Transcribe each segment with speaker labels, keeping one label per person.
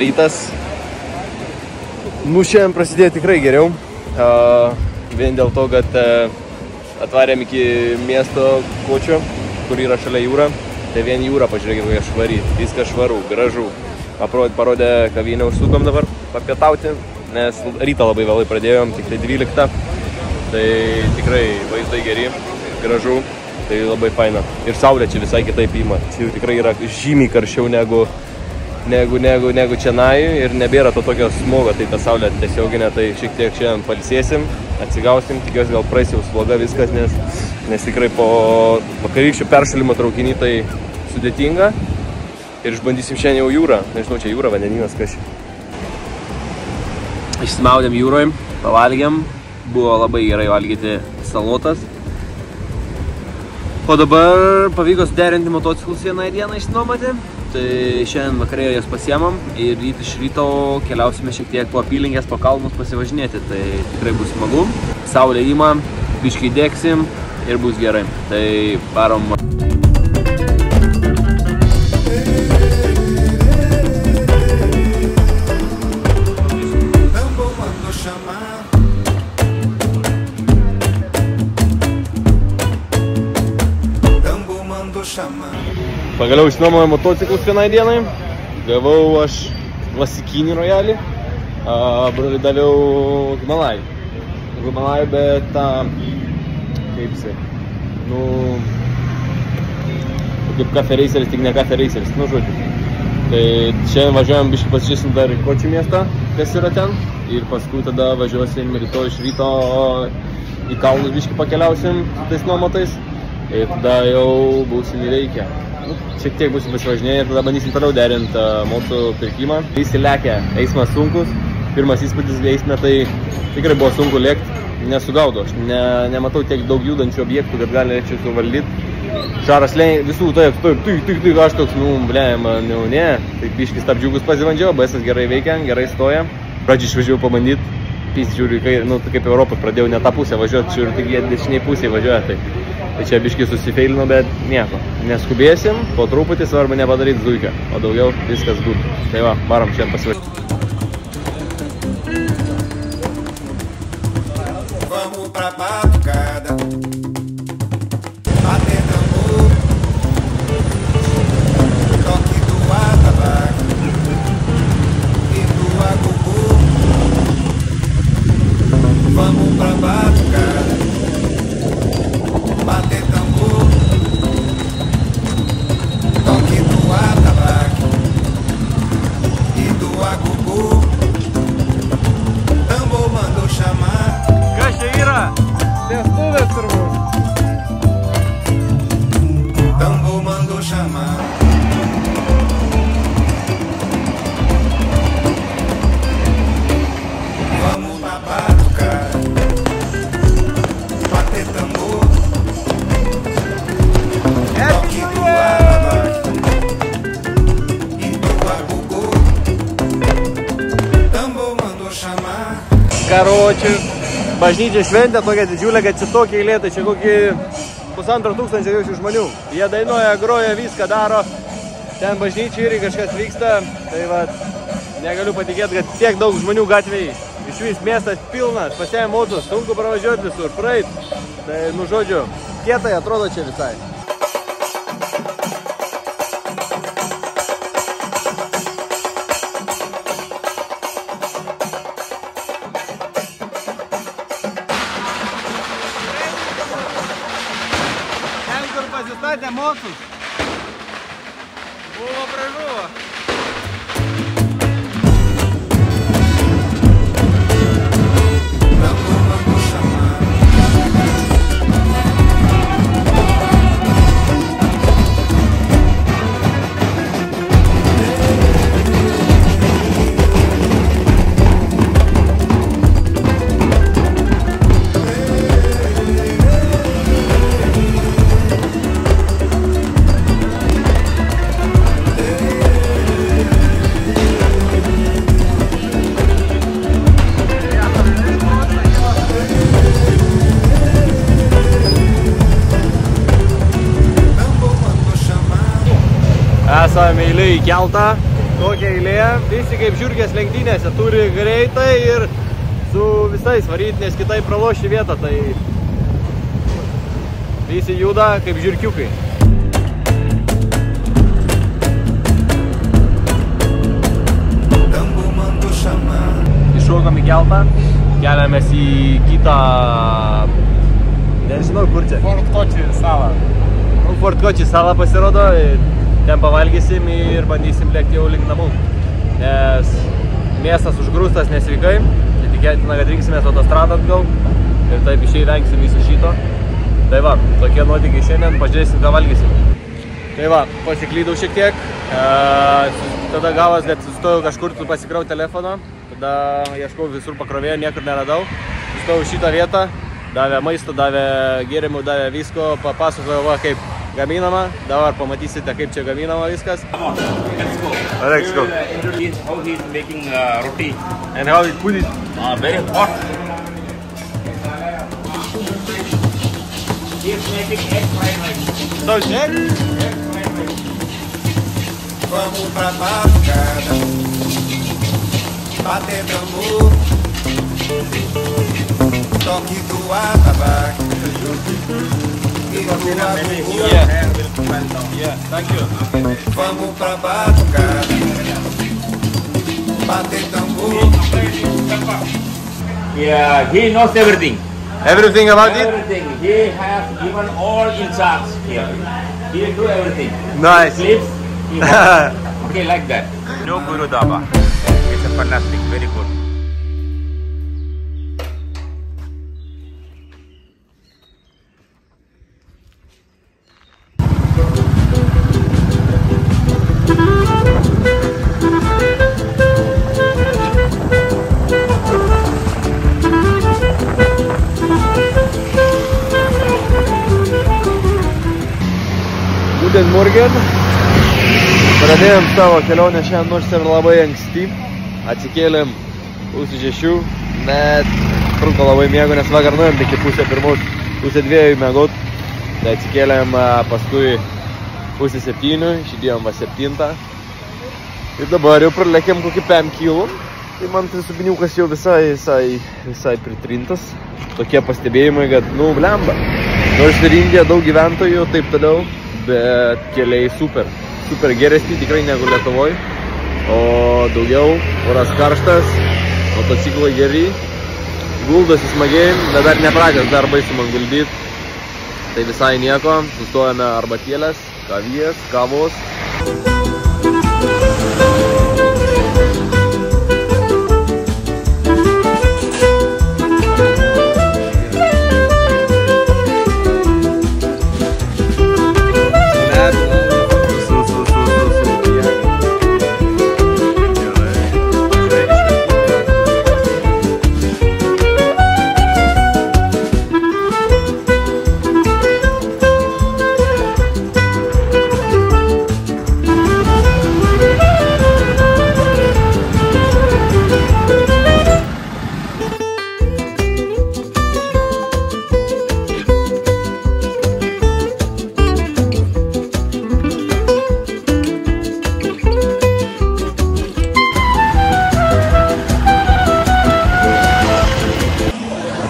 Speaker 1: rytas. Šiandien prasidėjo tikrai geriau. Vien dėl to, kad atvarėm iki miesto Kočio, kur yra šalia jūra. Tai vien jūra, pažiūrėkime, kokia švari. Viskas švaru, gražu. Parodė kavinę, užsukom dabar papietauti, nes rytą labai vėlai pradėjom, tik tai 12. Tai tikrai vaizdai geri, gražu, tai labai faina. Ir saulė čia visai kitaip ima. Čia tikrai yra žymiai karščiau negu čianai ir nebėra to tokio smogo, tai ta saulė tiesioginė, tai šiek tiek šiandien palsėsim, atsigausim, tikiuosi gal praeis jau sloga viskas, nes tikrai po vakarykščių peršalimo traukinį tai sudėtinga. Ir išbandysim šiandien jau jūrą. Nežinau, čia jūra, vandenynas kažkai. Išsimaudėm jūroj, pavalgėm. Buvo labai gerai valgyti salotas. O dabar pavyko suderinti motociklus vieną dieną išsinuomoti. Tai šiandien vakarė jas pasiemam ir iš ryto keliausime šiek tiek po apylinkės, po kalnus pasivažinėti. Tai tikrai bus smagu. Saulė ima, biškai dėksim ir bus gerai. Tai varom. Pagaliau išsinuomojau motociklus vienai dienai. Gavau aš klasikinį rojalį. Broliui daviau Himalajų, bet tą, kaip jisai, kaip Cafe Raceris, tik ne Cafe Raceris, žodžiu. Tai šiandien važiuojam biškį pasižiūrėsim dar į Kočių miestą, kas yra ten. Ir paskui tada važiuosim rytoj iš ryto į kalnus biškį pakeliausim su tais nuomotais. Ir tada jau būsim įveikę. Šiek tiek būsim pasivažinėję ir tada bandysim toliau derinti motų pirkimą. Visi lekia, eismas sunkus. Pirmas įspūdis eisme, tai tikrai buvo sunku lėkti. Nesugaudo, aš nematau tiek daug judančių objektų, kad galėčiau suvaldyti. Šaras visų taip, aš toks, ne. Tai biškis stabdžiukus pasivandžiau, BS gerai veikia, gerai stoja. Pradžiai išvažiavau pabandyti. Žiūriu, kaip Europos pradėjau ne tą pusę važiuoti, žiūriu, tik jie dešiniai pusėje važiuoja. Tai čia biškai susifeilino, bet nieko. Neskubėsim, po truputį svarbu nepadaryti zuiką, o daugiau viskas gut. Tai va, varom šiandien pasivažiuoti.
Speaker 2: Vamos pra batucada, bater tambor, toque do atabaque e do agogô. Vamos pra batucada, bater tambor, toque do atabaque e do agogô. Tambor mandou chamar.
Speaker 1: Kas čia yra? Vestuvės turbūt.
Speaker 2: Tambor mandou chamar. Vamos pra batucada, bater tambor, toque do atabaque e do agogô. Tambor mandou chamar.
Speaker 1: Karočių, bažnyčia šventė tokia didžiulė, kad čia tokia eilė, tai čia kokį 1500 žmonių. Jie dainuoja, groja, viską daro. Ten bažnyčia irgi kažkas vyksta. Tai va, negaliu patikėti, kad tiek daug žmonių gatvėje. Iš vis miestas pilnas, pasiėmė motus, sunku pravažiuoti visur, praeit. Tai, žodžiu, kietai atrodo čia visai. Ten, kur pasistatė motus, buvo pražuvo. Esame eiliai į keltą, tokia eilė, visi kaip žiurkės lenktynėse, turi greitai ir su visais varyti, nes kitai praloši vietą, tai visi juda kaip žiurkiukai. Iššokam į keltą, keliamės į kitą, nežinau kur čia.
Speaker 3: Fort Koči salą.
Speaker 1: Fort Koči salą pasirodo, ten pavalgysim ir bandysim lėkti jau link namų. Nes miestas užgrūstas nesveikai, tai tikėtina, kad rinksimės autostradą atgal ir taip išvengsim viso šito. Tai va, tokie nuotykiai šiandien, pažiūrėsim, ką valgysim. Tai va, pasiklydau šiek tiek, tada gavas, kad sustojau kažkur pasikrauti telefoną, tada ieškau visur pakrovėjo, niekur neradau. Sustojau šitą vietą, davė maisto, davė gėrimų, davė visko, papasakojo, va, kaip gaminama. Dabar pamatysite, kaip čia gaminama viskas.
Speaker 3: Let's go.
Speaker 1: Let's go.
Speaker 3: Introduce how he is making roti.
Speaker 1: And how it put it?
Speaker 3: Very hot. He is making egg fried rice.
Speaker 1: So it's egg?
Speaker 2: Vamos pra batucada, bater tambor, toque do atabaque e do abujá.
Speaker 1: Yeah, thank you.
Speaker 2: Vamos pra batucada, bater tambor.
Speaker 3: Yeah, he knows everything.
Speaker 1: Everything about it?
Speaker 3: Everything. He has given all in charge here. He will do everything.
Speaker 1: Nice.
Speaker 3: Sleeps. He okay, like that. No Guru Dhaba. It's a fantastic, very good.
Speaker 1: Guten Morgen. Pradėjom savo kelionę šiandien nors ir labai anksti. Atsikėlėm pusę 6, net trūko labai miego, nes vakar nuėjom iki pusę 2 miegot. Tai atsikėlėm paskui pusę 7, išidėjom va 7. Ir dabar jau pralėkėm kokį 5 kilų. Tai man tai subiniukas jau visai pritrintas. Tokie pastebėjimai, kad, nu, blemba. Nors ir Indija daug gyventojų, taip toliau, bet keliai super geresni tikrai negu Lietuvoj, o daugiau oras karštas, motociklai geri, guldosi smagiai, bet dar nepratęs dar baisu man guldyti, tai visai nieko, sustojame arbatėlės, kavos.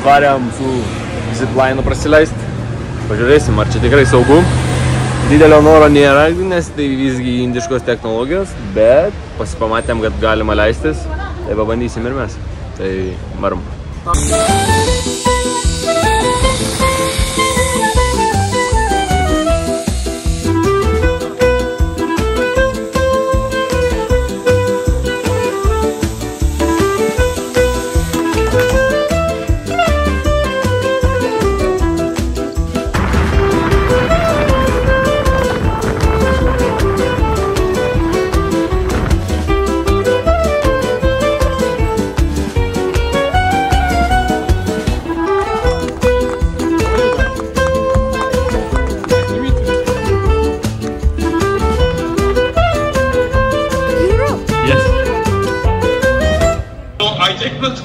Speaker 1: Varėm su ziplainu prasileisti. Pažiūrėsim, ar čia tikrai saugu. Didelio noro nėra, nes tai visgi indiškos technologijos, bet pamatėm, kad galima leistis. Tai pabandysim ir mes. Tai varom.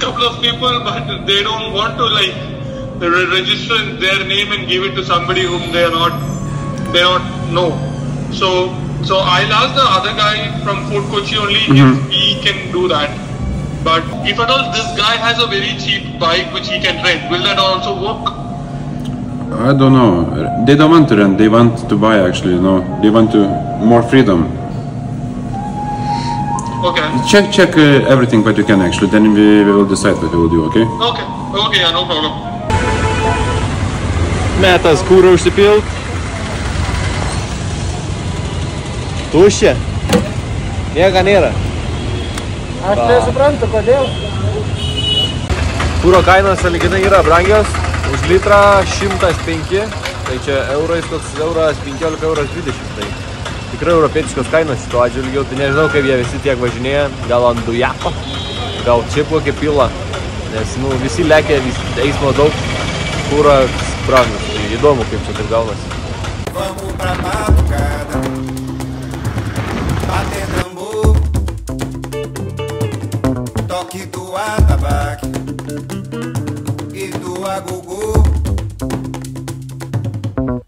Speaker 4: Couple of people, but they don't want to like register their name and give it to somebody whom they don't know. So So I'll ask the other guy from Fort Kochi only if he can do that. But if at all this guy has a very cheap bike which he can rent, will that also work?
Speaker 5: I don't know. They don't want to rent, they want to buy actually, you know. They want to more freedom.
Speaker 4: Okay.
Speaker 5: Check everything what you can actually, then we will decide what we will do, okay?
Speaker 4: Okay. Okay, yeah, no problem.
Speaker 1: Metas kūrą užsipilt. Tuščia. Nieko nėra.
Speaker 6: Aš nesuprantu, kodėl.
Speaker 1: Kūro kainos sąlyginai yra brangios. Už litrą 105. Tai čia eurais toks euras 15, euras 20. Tai tikrai europietiškos kainos šito atžvilgiu. Tai nežinau, kaip jie visi tiek važinėja. Gal ant dujako, gal čia kokį pilą. Nes nu, visi lekia, eismo daug. Kūras brangus. Tai įdomu, kaip čia taip gaunasi.
Speaker 2: Vamos pra madrugada, bater tambor, toque do atabaque e do agogô.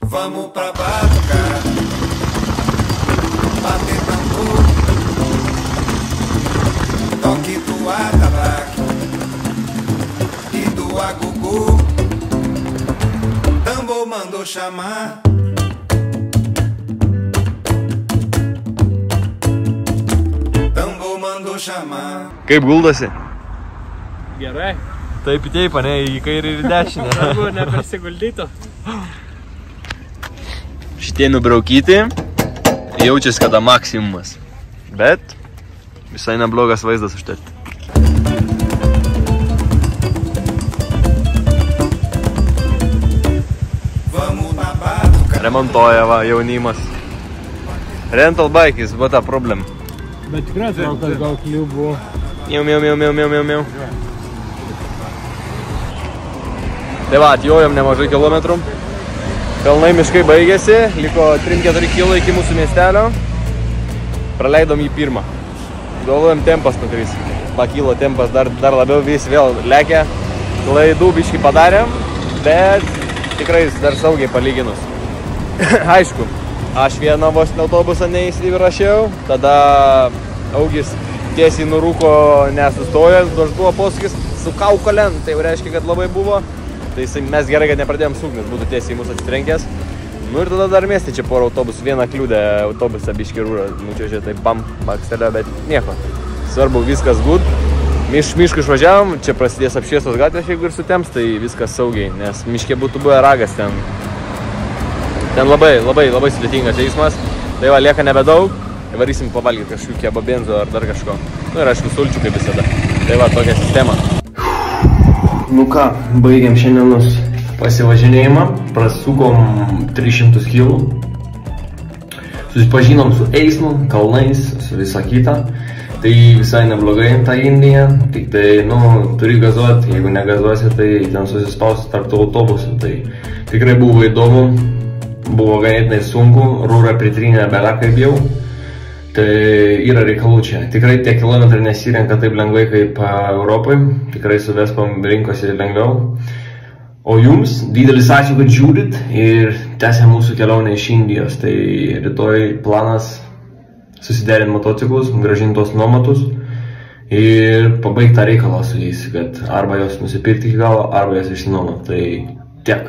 Speaker 2: Vamos pra madrugada, bater tambor, toque do atabaque e do agogô. Tambor mandou chamar.
Speaker 1: Kaip guldosi?
Speaker 6: Gerai.
Speaker 1: Taip į teipą, ne, į kairį ir į dešinę.
Speaker 6: Svarbu, nepersiguldytų.
Speaker 1: Šitie nubraukyti, jaučiasi kada maksimumas. Bet visai neblogas vaizdas užtat. Remontuoja va, jaunimas. Rental bikes, what a problem.
Speaker 6: Bet tikrai atrodo, kad gal kliubų.
Speaker 1: Miau. Tai va, atjojom nemažai kilometrų. Kalnai miškai baigėsi, liko 3-4 kilo iki mūsų miestelio. Praleidom jį pirmą. Galvojom, tempas nukris. Pakilo tempas dar labiau, vis vėl lekia. Klaidų biškį padarėm, bet tikrai dar saugiai palyginus. Aišku, aš vieną vos autobusą neįsirašiau, tada Augis tiesiai nurūko nesustojęs, nors buvo posūkis su kaukolėn, tai reiškia, kad labai buvo. Tai mes gerai, kad nepradėjom sūkt, nes būtų tiesiai mūsų atsitrenkęs. Nu ir tada dar miestė čia porą autobusų, vieną kliūdę autobusą biškį rūrą, nučiuožė, tai bam, bakstelio, bet nieko. Svarbu, viskas good. Mišku išvažiavom, čia prasidės apšviestos gatvės, jeigu ir sutems, tai viskas saugiai, nes miške būtų buvę ragas ten. Ten labai sudėtingas eismas, tai va, lieka nebedaug, varysim pavalgyti kažkokių kebabenzo ar dar kažko. Nu ir aišku, sulčių kaip visada. Tai va, tokia sistema. Nu ką, baigiam šiandienos pasivažinėjimą, prasukom 300 km. Susipažinom su eismu, kalnais, su visa kita. Tai visai neblogai ta Indija, tik tai, nu, turi gazuoti, jeigu negazuosi, tai ten susispausti tarp tų autobusų. Tai tikrai buvo įdomu. Buvo ganėtinai sunku, rūra pritrynė belę kaip jau, tai yra reikalų čia. Tikrai tie kilometrai nesirenka taip lengvai kaip Europai, tikrai su Vespom rinkosi lengviau. O jums didelis ačiū, kad žiūrit ir tęsia mūsų kelionę iš Indijos. Tai rytoj planas susiderinti motociklus, grąžinti tos nuomatus ir pabaigti tą reikalą su jais, kad arba jos nusipirkti iki galo, arba jos išsinuomoti. Tai tiek.